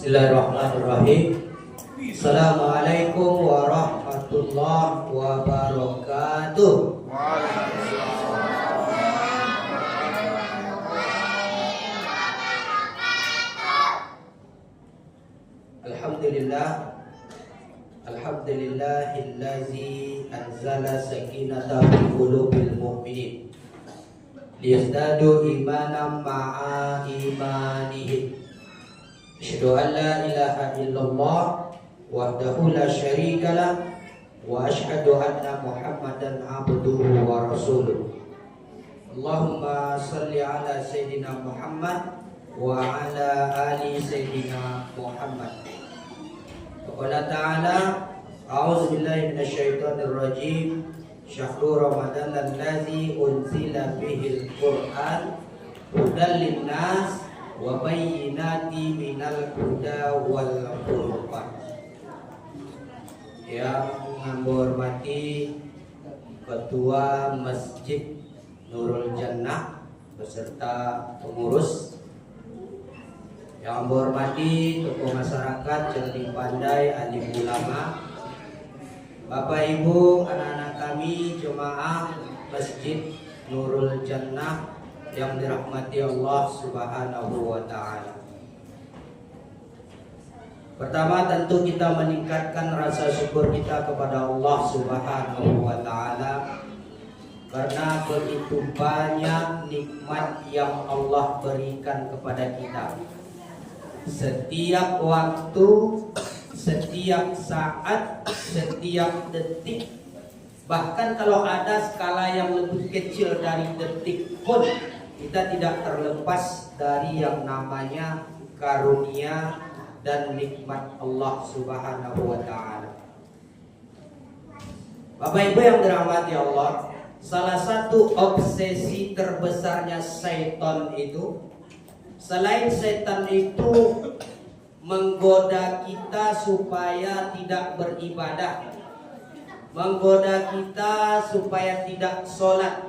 Bismillahirrahmanirrahim. Assalamualaikum warahmatullahi wabarakatuh. Alhamdulillah, alhamdulillahillazi anzala sakinata fi qulubil mu'minin liyazdadu imanan ma'a imanihim. Asyhadu an la ilaha illallah wahdahu la syarika lah wa asyhadu anna Muhammadan abduhu wa rasuluh. Allahumma salli ala sayyidina Muhammad wa ala ali sayyidina Muhammad. Qala ta'ala a'udzu billahi minasyaitonir rajim. Syahrul Ramadan allazi unzila fihil Qur'an hudan linnas wa bayyinati minal huda wal furqan. Yang menghormati Ketua Masjid Nurul Jannah beserta pengurus, yang menghormati tokoh masyarakat, cerdik pandai, alim ulama, Bapak Ibu, anak-anak kami jemaah Masjid Nurul Jannah yang dirahmati Allah Subhanahu wa ta'ala. Pertama, tentu kita meningkatkan rasa syukur kita kepada Allah Subhanahu wa ta'ala karena begitu banyak nikmat yang Allah berikan kepada kita. Setiap waktu, setiap saat, setiap detik, bahkan kalau ada skala yang lebih kecil dari detik pun, kita tidak terlepas dari yang namanya karunia dan nikmat Allah Subhanahu wa ta'ala. Bapak Ibu yang dirahmati Allah, salah satu obsesi terbesarnya syaitan itu, selain setan itu menggoda kita supaya tidak beribadah, menggoda kita supaya tidak sholat,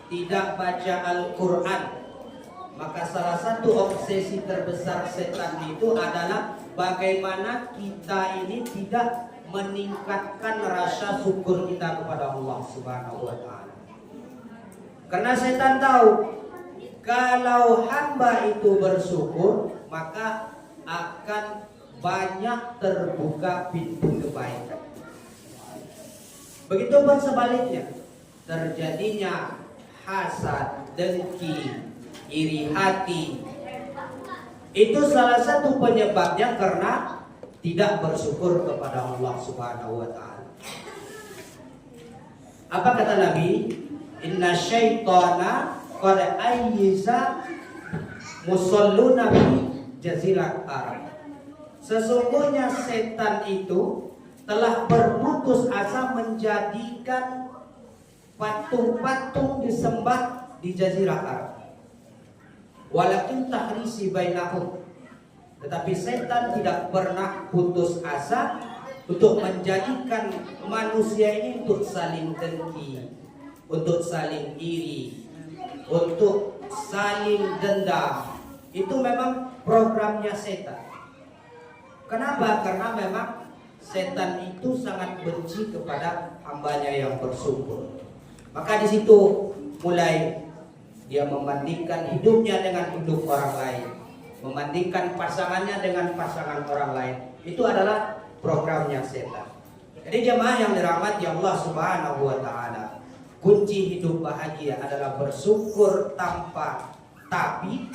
tidak baca Al-Quran, maka salah satu obsesi terbesar setan itu adalah bagaimana kita ini tidak meningkatkan rasa syukur kita kepada Allah Subhanahu wa ta'ala. Karena setan tahu kalau hamba itu bersyukur, maka akan banyak terbuka pintu kebaikan. Begitupun sebaliknya, terjadinya hasad, dengki, iri hati, itu salah satu penyebabnya karena tidak bersyukur kepada Allah Subhanahu wa ta'ala. Apa kata Nabi? Inna syaitana qad ayyiza musalluna fi jazirat Arab. Sesungguhnya setan itu telah berputus asa menjadikan patung-patung disembah di Jazirah Arab. Walakin tahrisi bainahum, tetapi setan tidak pernah putus asa untuk menjadikan manusia ini untuk saling dengki, untuk saling iri, untuk saling dendam. Itu memang programnya setan. Kenapa? Karena memang setan itu sangat benci kepada hambanya yang bersyukur. Maka di situ mulai dia membandingkan hidupnya dengan hidup orang lain, membandingkan pasangannya dengan pasangan orang lain. Itu adalah programnya setan. Jadi jemaah yang dirahmati Allah Subhanahu wa ta'ala, kunci hidup bahagia adalah bersyukur tanpa tapi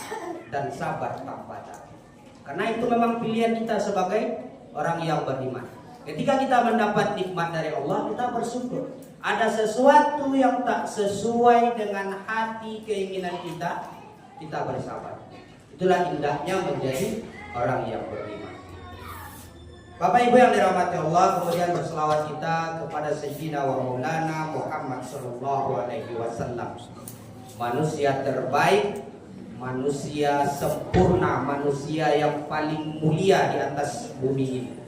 dan sabar tanpa tapi. Karena itu memang pilihan kita sebagai orang yang beriman. Ketika kita mendapat nikmat dari Allah, kita bersyukur. Ada sesuatu yang tak sesuai dengan hati keinginan kita, kita bersabar. Itulah indahnya menjadi orang yang beriman. Bapak Ibu yang dirahmati Allah, kemudian berselawat kita kepada Sayyidina wa Maulana Muhammad sallallahu alaihi wasallam. Manusia terbaik, manusia sempurna, manusia yang paling mulia di atas bumi ini.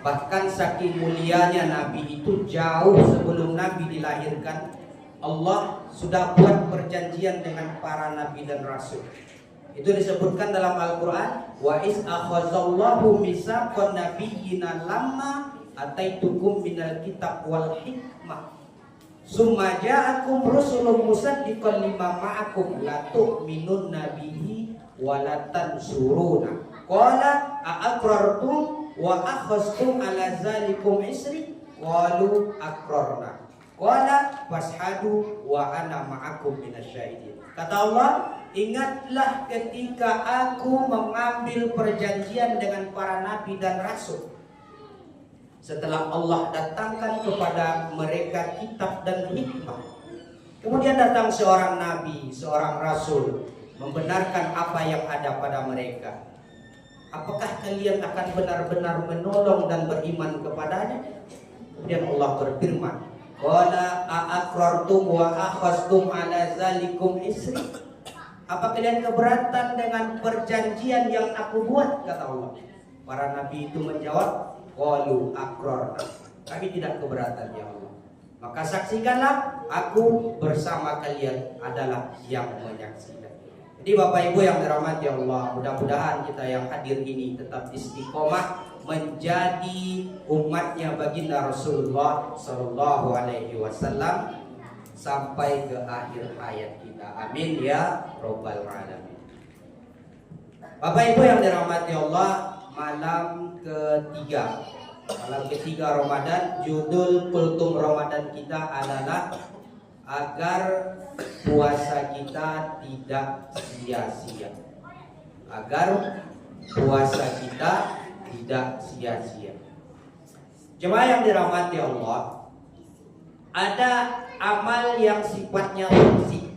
Bahkan saking mulianya Nabi itu, jauh sebelum Nabi dilahirkan, Allah sudah buat perjanjian dengan para Nabi dan Rasul. Itu disebutkan dalam Al-Quran, wa is akhazallahu mitsaqan nabiyyina lamma ataitukum minal kitab wal hikmah summa ja'akum rusulun musaddiqan lima ma'akum la tu'minun nabihi wa la tansuruna qala a'aqrartum wa akhaztum ala zalikum isri qalu aqrarna qala fashhadu wa ana ma'akum minasyahidin. Kata Allah, ingatlah ketika aku mengambil perjanjian dengan para nabi dan rasul setelah Allah datangkan kepada mereka kitab dan hikmah. Kemudian datang seorang nabi, seorang rasul membenarkan apa yang ada pada mereka. Apakah kalian akan benar-benar menolong dan beriman kepadanya? Kemudian Allah berfirman, qala a'aqrartum wa akhaztum ala zalikum isri. Apa kalian keberatan dengan perjanjian yang aku buat? Kata Allah. Para nabi itu menjawab, qalu aqrarna. Kami tidak keberatan ya Allah. Maka saksikanlah aku bersama kalian adalah yang menyaksikan. Jadi Bapak Ibu yang dirahmati Allah, mudah-mudahan kita yang hadir ini tetap istiqomah menjadi umatnya baginda Rasulullah Sallallahu Alaihi Wasallam sampai ke akhir hayat kita. Amin ya Rabbal Alamin. Bapak Ibu yang dirahmati Allah, malam ketiga Ramadan, judul kultum Ramadan kita adalah agar puasa kita tidak sia-sia. Agar puasa kita tidak sia-sia. Jemaah yang dirahmati Allah, ada amal yang sifatnya fisik,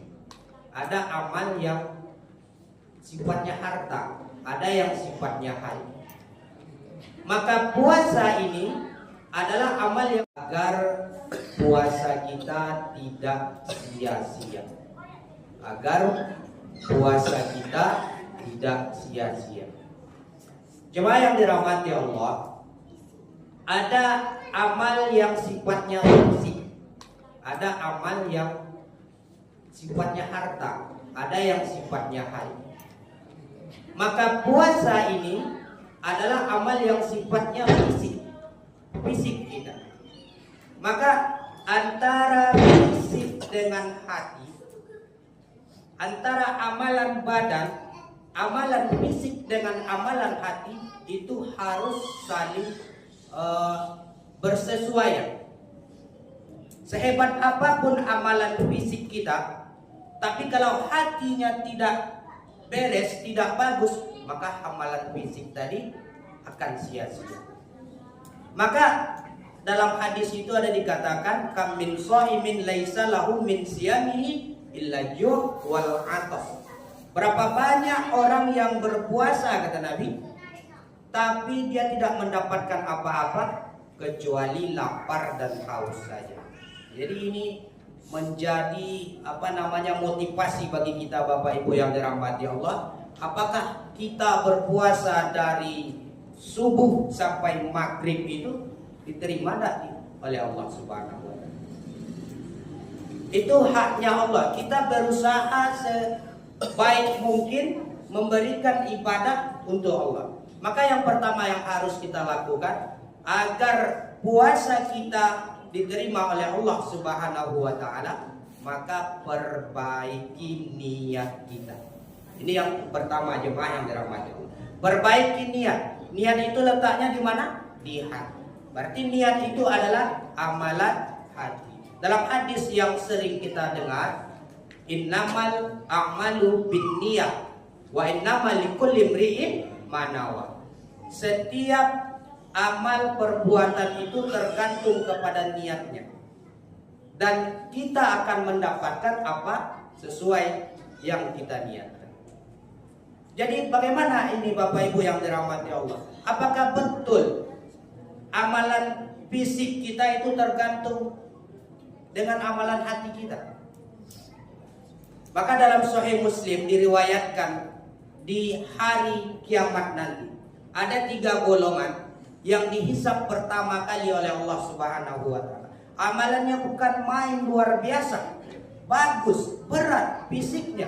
ada amal yang sifatnya harta, ada yang sifatnya hal. Maka puasa ini adalah amal yang agar puasa kita tidak sia-sia. Agar puasa kita tidak sia-sia. Jemaah yang dirahmati Allah, ada amal yang sifatnya fisik, ada amal yang sifatnya harta, ada yang sifatnya hal. Maka puasa ini adalah amal yang sifatnya fisik kita. Maka antara fisik dengan hati, antara amalan badan, amalan fisik dengan amalan hati itu harus saling bersesuaian. Sehebat apapun amalan fisik kita, tapi kalau hatinya tidak beres, tidak bagus, maka amalan fisik tadi akan sia-sia. Maka dalam hadis itu ada dikatakan, kam min shaimin laisa lahu min siyamihi illa ju' wal 'atas. Berapa banyak orang yang berpuasa, kata Nabi, tapi dia tidak mendapatkan apa-apa kecuali lapar dan haus saja. Jadi ini menjadi motivasi bagi kita Bapak Ibu yang dirahmati Allah. Apakah kita berpuasa dari subuh sampai maghrib itu diterima tidak oleh Allah Subhanahu wa Ta'ala? Itu haknya Allah. Kita berusaha sebaik mungkin memberikan ibadah untuk Allah. Maka yang pertama yang harus kita lakukan agar puasa kita diterima oleh Allah Subhanahu wa Ta'ala, maka perbaiki niat kita. Ini yang pertama, jemaah yang dirahmati Allah. Perbaiki niat. Niat itu letaknya di mana? Di hati. Berarti niat itu adalah amalan hati. Dalam hadis yang sering kita dengar, innamal a'malu binniyah wa innamal likulli imri'in ma nawa. Setiap amal perbuatan itu tergantung kepada niatnya, dan kita akan mendapatkan apa sesuai yang kita niatkan. Jadi bagaimana ini Bapak Ibu yang dirahmati Allah? Apakah betul amalan fisik kita itu tergantung dengan amalan hati kita? Maka dalam Sahih Muslim diriwayatkan di hari kiamat nanti ada 3 golongan yang dihisap pertama kali oleh Allah Subhanahu wa Ta'ala. Amalannya bukan main, luar biasa, bagus, berat fisiknya,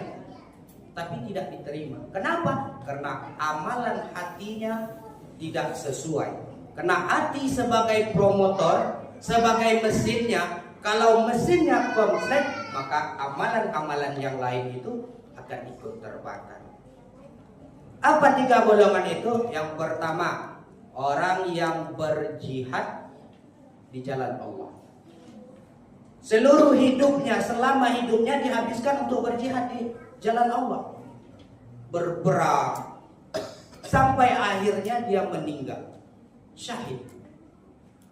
tapi tidak diterima. Kenapa? Karena amalan hatinya tidak sesuai. Karena hati sebagai promotor, sebagai mesinnya, kalau mesinnya konslet, maka amalan-amalan yang lain itu akan ikut terbakar. Apa 3 golongan itu? Yang pertama, orang yang berjihad di jalan Allah. Seluruh hidupnya, selama hidupnya dihabiskan untuk berjihad di jalan Allah. Berperang sampai akhirnya dia meninggal. Syahid.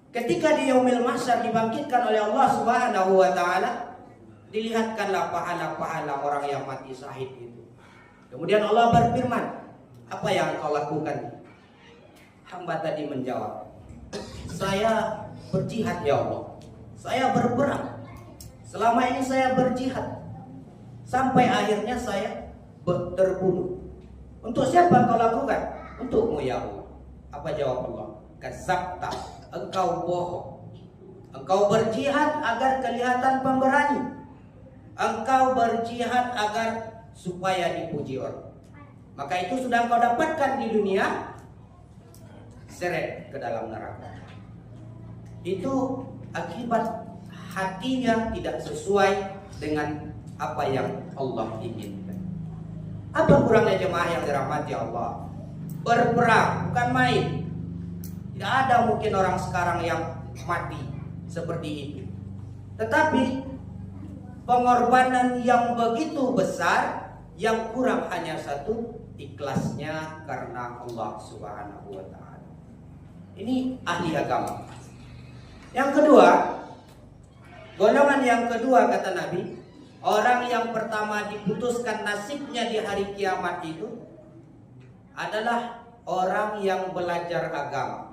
Ketika di yaumil mahsyar dibangkitkan oleh Allah Subhanahu wa taala, dilihatkanlah pahala-pahala orang yang mati syahid itu. Kemudian Allah berfirman, apa yang kau lakukan? Hamba tadi menjawab, saya berjihad ya Allah. Saya berperang. Selama ini saya berjihad. Sampai akhirnya saya terbunuh. Untuk siapa kau lakukan? Untukmu ya Allah. Apa jawab Allah? Kadzabta, engkau bohong. Engkau berjihad agar kelihatan pemberani. Engkau berjihad agar supaya dipuji orang. Maka itu sudah engkau dapatkan di dunia, seret ke dalam neraka. Itu akibat hatinya tidak sesuai dengan apa yang Allah inginkan. Apa kurangnya jemaah yang dirahmati Allah? Berperang bukan main. Tidak ada mungkin orang sekarang yang mati seperti itu. Tetapi pengorbanan yang begitu besar, yang kurang hanya satu, ikhlasnya karena Allah Subhanahu wa taala. Ini ahli agama. Yang kedua, golongan yang kedua kata Nabi, orang yang pertama diputuskan nasibnya di hari kiamat itu adalah orang yang belajar agama.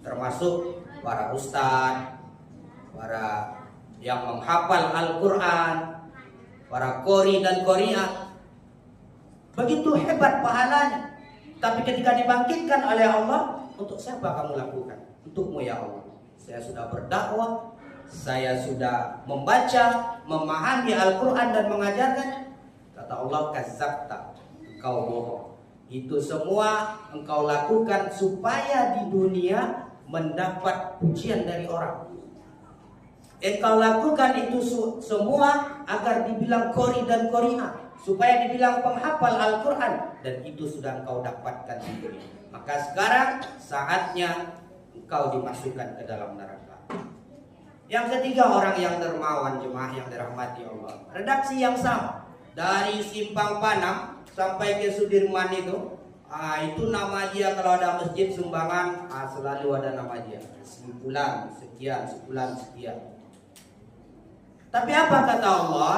Termasuk para ustadz, para yang menghafal Al-Quran, para qori dan qori'ah. Begitu hebat pahalanya. Tapi ketika dibangkitkan oleh Allah, untuk siapa kamu lakukan? Untukmu ya Allah. Saya sudah berdakwah, saya sudah membaca, memahami Al-Quran dan mengajarkannya. Kata Allah, kadzabta, engkau bohong. Itu semua engkau lakukan supaya di dunia mendapat pujian dari orang. Engkau lakukan itu semua agar dibilang qori dan qori'ah, supaya dibilang penghafal Al-Quran, dan itu sudah engkau dapatkan di dunia. Maka sekarang saatnya engkau dimasukkan ke dalam neraka. Yang ketiga, orang yang dermawan, jemaah yang dirahmati Allah. Redaksi yang sama dari Simpang Panam sampai ke Sudirman itu nama dia. Kalau ada masjid sumbangan, selalu ada nama dia. Sebulan sekian, sebulan sekian. Tapi apa kata Allah?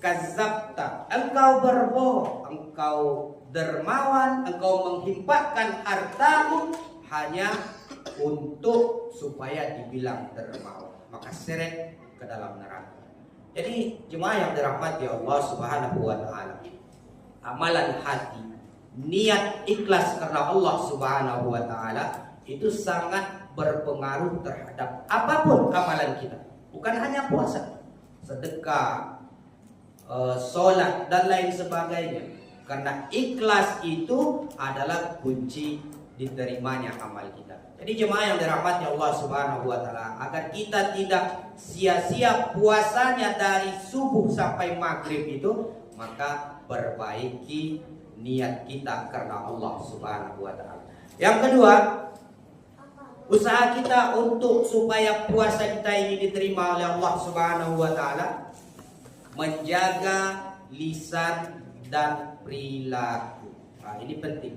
Kadzabta, engkau berbohong, engkau dermawan, engkau menghimpahkan hartamu hanya untuk supaya dibilang dermawan, maka seret ke dalam neraka. Jadi jemaah yang dirahmati Allah Subhanahu wa taala, amalan hati, niat ikhlas karena Allah Subhanahu wa taala itu sangat berpengaruh terhadap apapun amalan kita. Bukan hanya puasa, sedekah, sholat dan lain sebagainya. Karena ikhlas itu adalah kunci diterimanya amal kita. Jadi jemaah yang dirahmati Allah Subhanahu wa taala, agar kita tidak sia-sia puasanya dari subuh sampai maghrib itu, maka perbaiki niat kita karena Allah Subhanahu wa taala. Yang kedua, usaha kita untuk supaya puasa kita ini diterima oleh Allah Subhanahu wa taala, menjaga lisan dan perilaku. Ini penting.